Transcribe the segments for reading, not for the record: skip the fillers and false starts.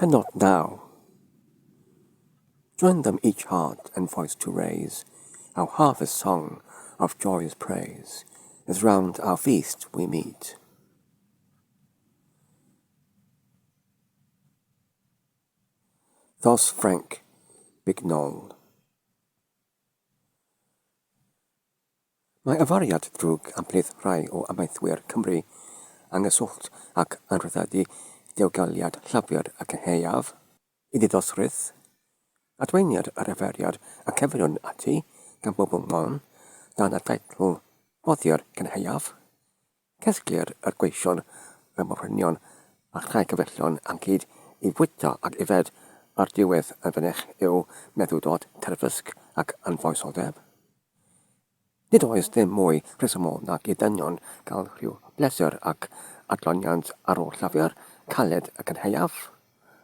Pennod now. Join them each heart and voice to raise our harvest song of joyous praise, as round our feast we meet. Thus Frank Bignol. Mae yfariad drwg am plith rhai o amaethwyr Cymru ang yswllt ac anrhyddadu diogaliad llafur ac yn heiaf, I ddidosrwydd, adweiniad yr yfariad ac eferion ati gan bobl mon dan y teitl boddi'r cynheiaf, cesglir yr gweision y morhynion a chai cyfellion angyd I fwyta ac ifed ar diwedd y fynech yw meddwdod terfysg ac anfoesoldeb. Nid oes dim mwy rhesymol nag I dynion cael rhyw bleser ac adloniant ar ôl llafur, caled ac yn heiaf,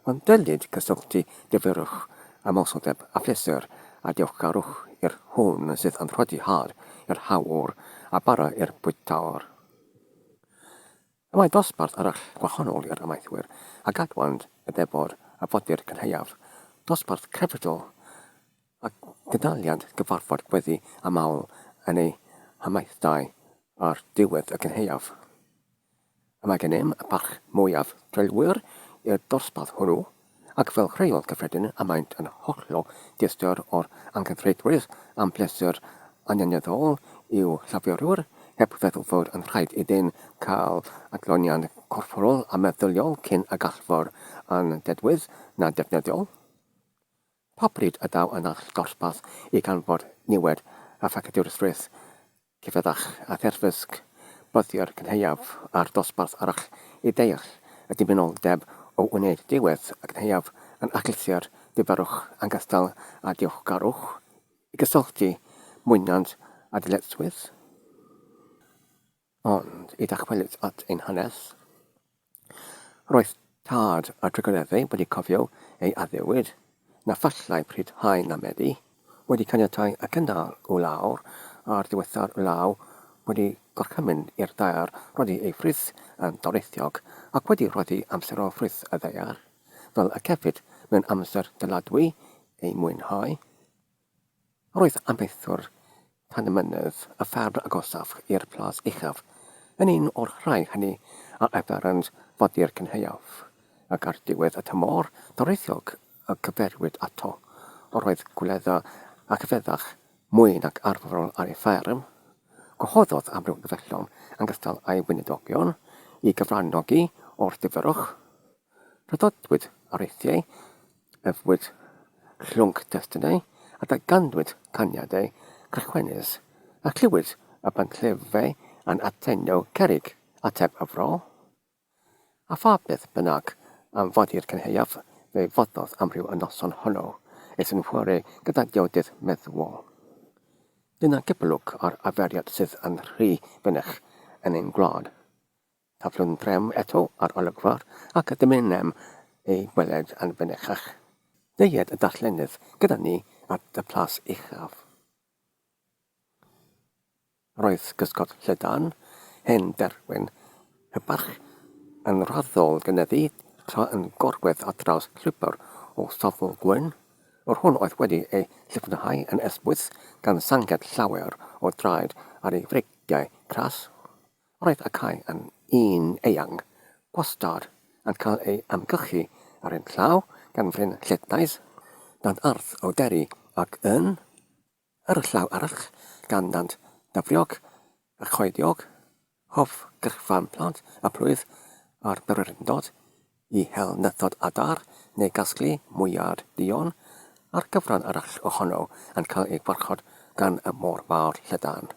ond dylid cysyllu difyrwch am osoldeb a pleser a diolchgarwch i'r hwn sydd yn rhodi had i'r hawr a bara i'r bwytawr. Y mae dosbarth arall gwahanol i'r amaethwyr a gadwand y debod a foddi'r cynheiaf, dosbarth crefydol a gydaliad gyfarfod gweddi a mawl yn ei hamaethdau ar diwedd y cynheiaf. Y mae gennym y parch mwyaf drelwyr i'r dosbarth hwnnw, ac fel chreol cyffredin y maent yn hollol diestr o'r anghyfreidwyr am pleser anianyddol i'w llafurwyr, heb feddwl fod yn rhaid idyn cael adloniad corfforol a meddyliol cyn y gallfor yn dedwydd na defnyddiol. Pobryd y daw yn all dosbarth I ganfod niwed a ffacadwrthrydd, cyfeddach a therfysg, boddi'r cynheiaf a'r dosbarth arall I deall y dimynoldeb o wneud diwedd y cynheiaf yn aclythiad diferwch angastal a diolchgarwch, I gysylltu mwyniant a diletswydd. Ond I dachwelyd at ein hanes, roedd tad a drigoleddu wedi cofio ei addewid, na ffallai pryd haen na medi, wedi caniatau y cyndal o lawr a'r diwethar o law wedi gorchymyn i'r daear rodi ei ffrith yn dorethiog ac wedi rodi amser o ffrith y ddaear, fel y ceffyd mewn amser dyladwy ei mwynhau. Roedd amaethwr tan y mynydd y fferm agosaf i'r plas uchaf yn un o'r rhai hynny a eferynd foddi'r cynheiaf, ac ar diwedd y tymor dorethiog y cyferwyd ato, roedd gwledda a cyfeddach mwy nac arferol ar ei fferm, gwahoddodd am ryw gyfellon yn gystal â'i wynedogion I gyfrannogi o'r difyrwch, rydodwyd areithiau, efwyd llwnc destunau a gandwyd caniadau crychwenus a clywyd y bantlefau yn atenio cerig ateb yfrol. A pha beth bynnag am foddi'r cynheiaf fe foddodd am ryw y noson honno, yn chwarae gyda diodydd meddwl. Dyna gybylwg o'r aferiad sydd yn rhy fynech yn ein gwlad. Taflwn drem eto ar olygfar ac y dymunem ei weled yn fynechach. Deied y darllenydd gyda ni at y plas uchaf. Roedd gysgod Llydan, hen derwyn, hybarch yn raddol gynyddu tra yn gorwedd at draws llwybr o sofl gwyn. O'r hwn oedd wedi ei llyfnhau yn esbwyth gan sanged llawer o draed ar ei frigiau cras. Roedd y cae yn un eang, gwastad, yn cael ei amgylchu ar ein llaw gan fryn lledais, dan arth o deri ac yn, yr llaw arall gan dant dafriog, y choediog, hoff gyrchfan plant a plwydd a'r bererindod I hel nythod adar neu gasglu mwyad dion, a'r gyfran arall ohono yn cael ei gwarchod gan y môr fawr Llydan.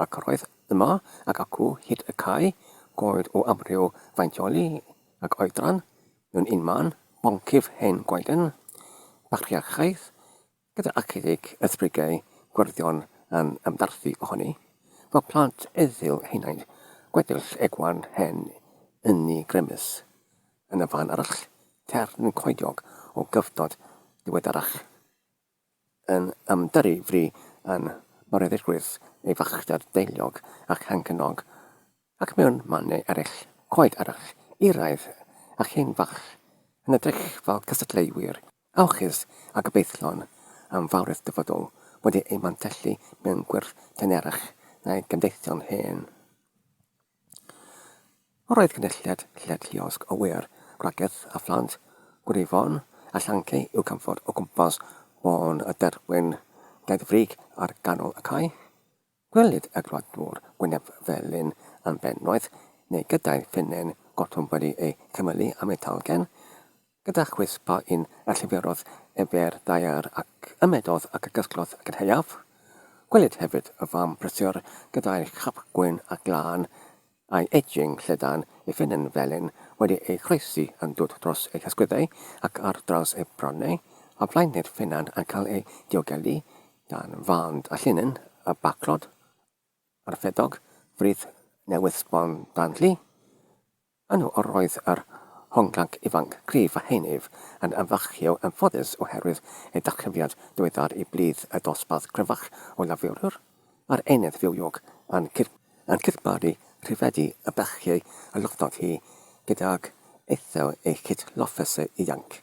Ac roedd yma ac acw hyd y cae, goed o amryw faintioli ac oedran, mewn un man, boncif hen gwaeden, bachiachaeth, gyda acedig ysbrigau gwrddion yn ymdarthu ohoni, fel plant eddyl heinaid, gwedill egwan hen ynni grymus. Yn y fan arall, tern coediog o gyfnod diweddarach. Yn ymdyru fri yn moreddigwydd ei fachder deiliog ac hangynog, ac mewn mannau eraill, coed arall, uraidd a chyn fach yn edrych fel cystadleuwyr, awchus a gobeithlon am fawredd dyfodol wedi ei mantellu mewn gwirth tenerach neu gymdeithion hen. Roedd cynulliad lled lluosg o wir, gwragedd a phlant, gwrifon a llancau i'w camfod o gwmpas o'n y derwyn gaethfrig ar ganol y cae. Gwelid y gradwr gwyneb felyn yn bennoedd neu gyda'i ffinen gotwm wedi ei cymylu am ei talgen, gyda chwispa un a llyferodd efer ddaear ac ymedodd ac y gysglodd ac yn heiaf. Gwelid hefyd y fam prysur gyda'i chap gwyn a glân a'i edging llydan ei ffinen felyn wedi ei chroesi yn dod dros ei hysgwyddau ac ar draws ei bronnau, a blaenau'r ffinan yn cael ei diogelu dan fand a llinyn y baclod, a'r ffedog, frydd newydd sbon dan llu. Yno roedd yr honglanc ifanc cryf a heinif yn ymfachio yn ffodus oherwydd ei dachryfiad diweddar i blídd y dosbarth cryfach o Llafurwr, a'r enedd fywiog yn cyrbaru rhyfedu y bechiau y lofnod hi gydag eithel ei cydloffesau ifanc,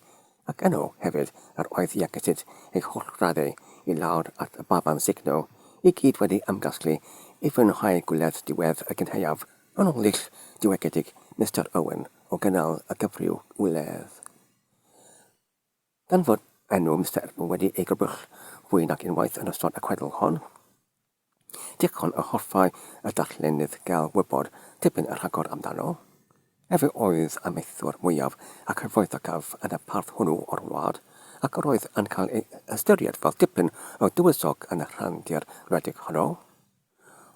ac yno hefyd yr oedd iacetyd ei holl raddau i lawr at y baban signo i gyd wedi ymgasglu i fwynhau gwyledd diwedd y gynheuaf yn ôl lill diwegedig Mr Owen o gynnal y gyfryw wyledd. Gan fod enw Mr Owen wedi ei grybwll fwy nag unwaith yn ystod y chwedl hon, dichon y hoffau y darllenydd gael wybod tipyn y rhagor amdano. Efe oedd amaethwr mwyaf ac cyfoethocaf yn y parth hwnnw o'r wlad, ac roedd yn cael ei ystyried fel tipyn o dywysog yn y rhandir wledig honno.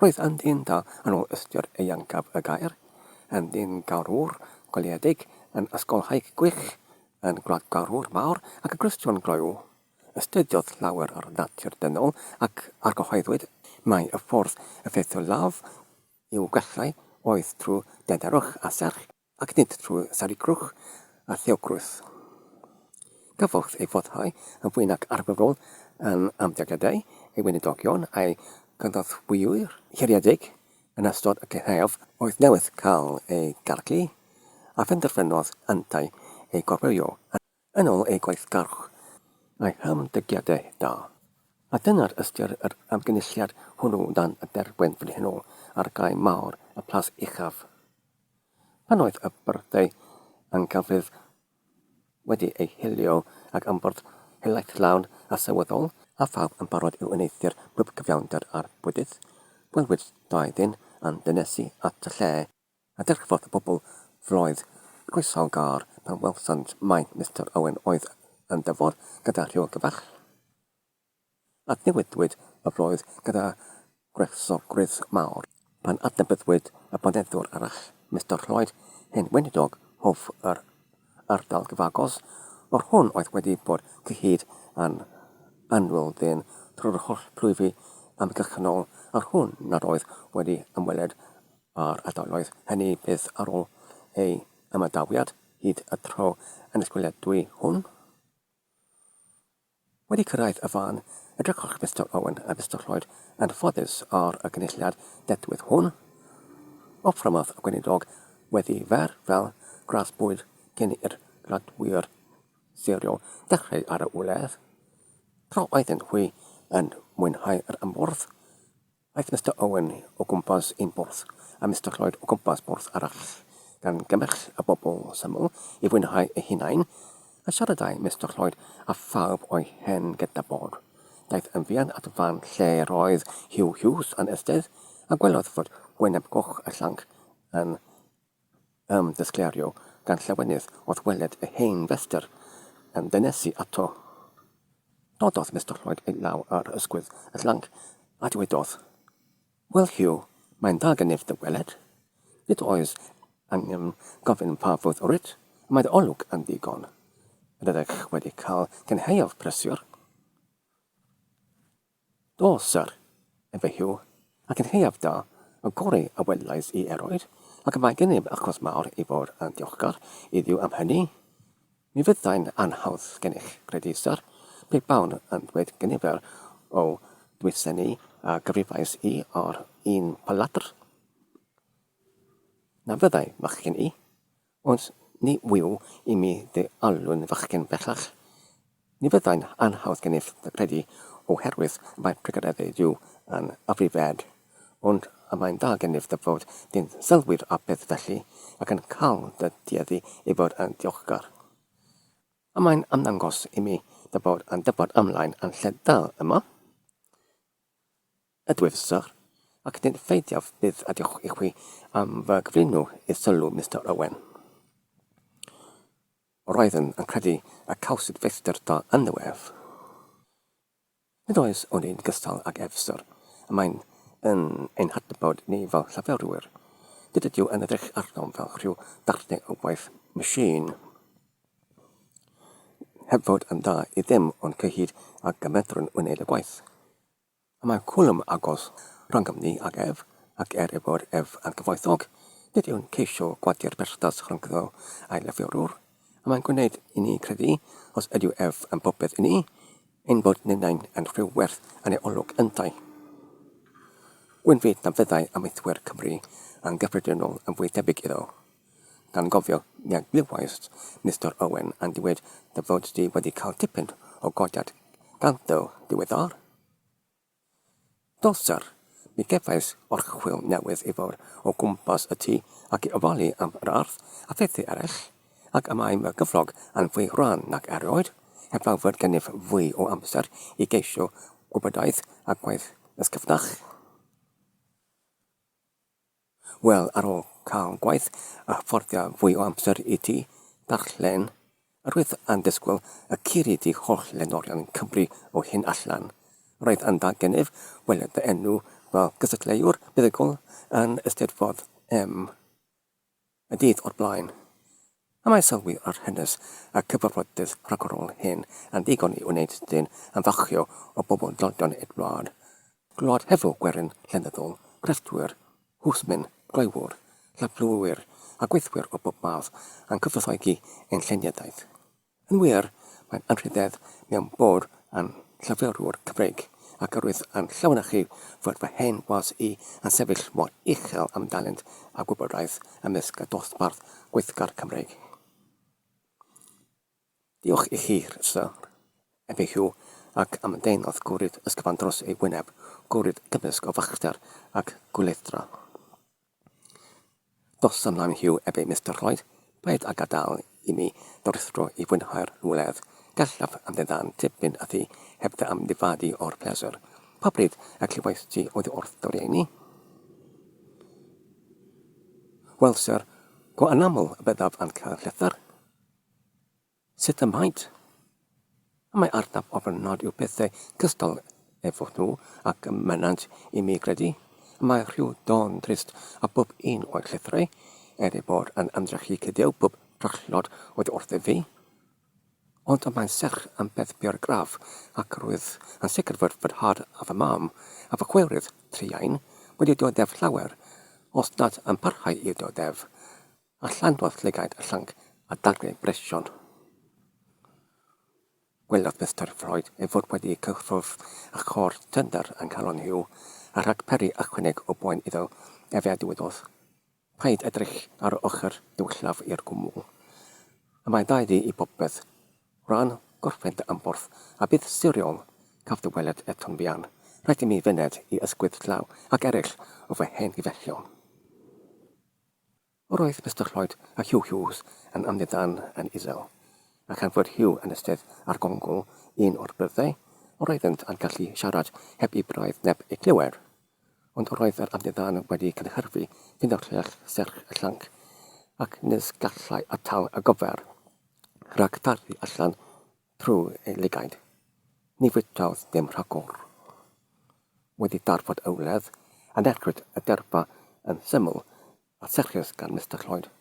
Roedd yn ddyn da yn ôl ystyr ei iancaf y gair, yn ddyn garwr, goledig, yn ysgolhaig gwych, yn gwlad garwr mawr ac y Gristion gloiw. Ystudiodd lawer ar natur dynol ac argyhoeddwyd mae y ffordd effeithiol laf i'w gwellau oedd trwy denderwch a serch ac nid trwy sarigrwch a theogrwyth. Gyfodd ei foddhau yn fwy nag arbrofol yn ymdegiadau ei weinidogion a'i gyndoddwywyr hiriedig yn ystod y cynheuaf oedd newydd cael ei garglu a phenderfynodd yntau ei gorbywio yn ôl ei gweithgarch a'i hymdegiadau da. A dyna'r ystyr yr ymgynulliad hwnnw dan y derwen fan hynny ar gae mawr y plas uchaf. Pan oedd y byrddau yn gafrydd wedi ei hilio ac ymbordd helaeth lawn a sylweddol, a phawb yn barod i'w uneithi'r bwb cyfiawnder a'r bwydydd, gwelwyd dau ddyn yn dynesu at y lle, a derchfodd y bobl floedd croesaw gar pan welsant mae Mr Owen oedd yn dyfod gyda rhyw gyfach. Adnewyddwyd y floedd gyda gwresogrydd mawr pan adnabyddwyd y boneddwr arall, Mr Lloyd, hen weinidog hoff yr ardal gyfagos, o'r hwn oedd wedi bod cyhyd yn anwyl ddyn trwy'r holl plwyfi amgylchynol a'r hwn nad oedd wedi ymweled ar ardaloedd hynny bydd ar ôl ei ymadawiad hyd y tro yn ysgwyledwy hwn. Wedi cyrraedd y fan, edrychodd Mr Owen a Mr Lloyd yn ffodus ar y gynulliad dedwydd hwn. Offrymodd y gweinidog wedi fer fel gras bwyd cyn i'r gradwyr serio dechrau ar y wledd. Tro oedd yn hwy yn mwynhau yr ymborth. Aeth Mr Owen o gwmpas un bwrdd a Mr Lloyd o gwmpas bwrdd arall, gan gymell y bobl syml i fwynhau eu hunain, a siaradau Mr Lloyd a phawb o'i hen gyda bod. Daeth yn fuan at y fan lle roedd Hugh Hughes yn ystedd, a gwelodd fod gwyneb goch y llanc yn ymddisglerio gan llawenydd oedd weled y hen fester yn dynesu ato. Nododd Mr Lloyd ei law ar ysgwydd y llanc a dywedodd, "Wel Hugh, mae'n dda gynnydd dy weled. Nid oes angen gofyn pa fodd orit, mae'r olwg yn ddigon. Rydych wedi cael gynheuaf prysur." "Do, sir," efe Hugh, ac yn heiaf da, y gorau y welais i erioed, ac mae gennym achos mawr i fod yn diolchgar iddiw am hynny. Mi fyddai'n anhawdd gennych, credu, sir, pe bawn yn dweud gennifer o dwysennu a gyfrifais i ar un palatr. Na fyddai machgen i, ond ni wyw I mi dy alwyn fachgen bellach. Ni fyddai'n anhawdd gennyf dy credu oherwydd mae pregadeddau diw yn afrifed, ond y mae'n da gennyf dy fod dyn sylwyr a beth felly ac yn cael dy dieddu I fod yn diolchgar. A mae'n ymddangos I mi dy fod yn dybod ymlaen yn lle dal yma. Ydwyf, syr, ac dyn ffeidiaf bydd a diolch I chwi am fy gyflwyno I sylw Mr Owen. Roedd yn credu y cawsid feistr da yn ddiwedd. Nid oes o'n un gystal ag efsyr, a mae'n yn ein hadnabod ni fel llafurwyr. Dyd ydyw yn edrych arnom fel rhyw darnau o waith machine. Heb fod yn da I ddim ond cyhyd ag gymedrwn wneud y gwaith. A mae cwlwm agos rhwng ni ag ef, ac I fod ef yn gyfoethog, nid yw'n ceisio gwadi'r berthas rhyngddo a'i llafurwr, a mae'n gwneud I ni credu os ydyw ef yn bobeth I ni, ein bod ni'n yn rhyw werth yn ei olwg yntau. Gwyn fyd na fyddai amaethwyr Cymru yn gyffredinol yn fwy debyg iddo. Gan gofio ni glywais Mr Owen yn diwedd dy fod di wedi cael tipyn o godiad ganddo diweddar. Dosar, mi gefais orchwil newydd I fod o gwmpas y tŷ ac I ofalu am yr ardd a phethau eraill, ac y mae my gyflog yn fwy rhan nac erioed, heb law fod gennyf fwy o amser I geisio gwybodaeth a gwaith ysgyfnach. Wel, ar ôl cael gwaith a fforddio fwy o amser I ti darllen, roedd yn disgwyl y curi di holl lenorion Cymru o hyn allan. Roedd yn da gennyf weled dy enw fel gysylltleiwr buddigol yn Eisteddfod M. Y dydd o'r blaen. A mae sylwi ar hynnes a cyfarfodydd rhagorol hyn yn ddigon I wneud dyn yn fachio o bobl dodion i'r wlad. Glwad hefo gwerin llenyddol, grefftwyr, hwsmyn, gloewr, llaflwyr a gweithwyr o bob math yn cyfysoegi ein lleniadaeth. Yn wir, mae'n anrhyddedd mewn bod yn Llafurwr Cymreig ac roedd yn llawynychu fod fy hen was I yn sefyll mor uchel am dalent a gwybodaeth ymysg y dosbarth gweithgar Cymreig. Diolch I chi, syr, efe hiw ac am deinodd gwryd ysgyfan dros ei wyneb, gwryd gymysg o fachder ac gwleithra. Dos ymlaen hiw efe Mr Lloyd, paid a gadael I mi dorithro I fwynhau'r rwledd, gallaf am ddeddan tipyn a thi heb dy am ddifadu o'r pleser. Pa bryd ac llywaith ti oedd wrth dorieni? Wel, syr, go anaml y byddaf yn cael llethyr. Sut y maint? A mae arnaf ofynod yw bethau cystal efo nhw ac mynant I mi credu. Mae rhyw don trist a bob un o'r llethrau ei bod yn ymdrechu cydew bob trallod oedd wrth fi. Ond y mae'n serch yn beth bior graf ac roedd yn sicr fod had a fy mam a fy chweurydd triain wedi dodef llawer os nad yn parhau I dodef a llandwodd lygaid y llanc a dargau bresion. Gwelodd Mr Floyd ei fod wedi cyffwrdd a chor tynder yn calon hiw a rhag peri ychwaneg o boen iddo efe a diwyddodd. Paid edrych ar ochr diwyllaf i'r gwmwl. Y mae dau di I bobeth. Rhan gorffen dy ymborth a bydd siriol caf dy weled eto'n bian. Rhaid I mi fyned I ysgwydd llaw ac eraill o fy hen gyfellion. Roedd Mr Lloyd a Hugh Hughes yn ymddiddan yn isel. Ac yn fod Hugh yn ystedd ar gongol un o'r byddau, roeddent yn gallu siarad heb I braidd neb eu clywed, ond roedd yr ymddiddan wedi cynhyrfu fynd o'r llech serch y llanc ac nes gallai atal y gofer, rhag tarfu allan trwy ei lygaid. Ni fytaodd ddim rhagor. Wedi darfod ywledd, a nerchwyd y derfa yn syml a serchus gan Mr Lloyd,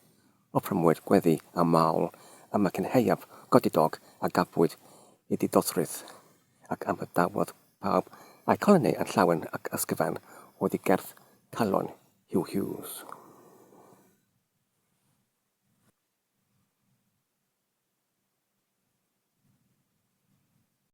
o prymwyd gweddi a mawl am y cynheiaf godidog a gafwyd I ddidosrwydd ac am y dawodd pawb a'i coloni yn llawen ac ysgyfan oedd I gerdd calon Hugh Hughes.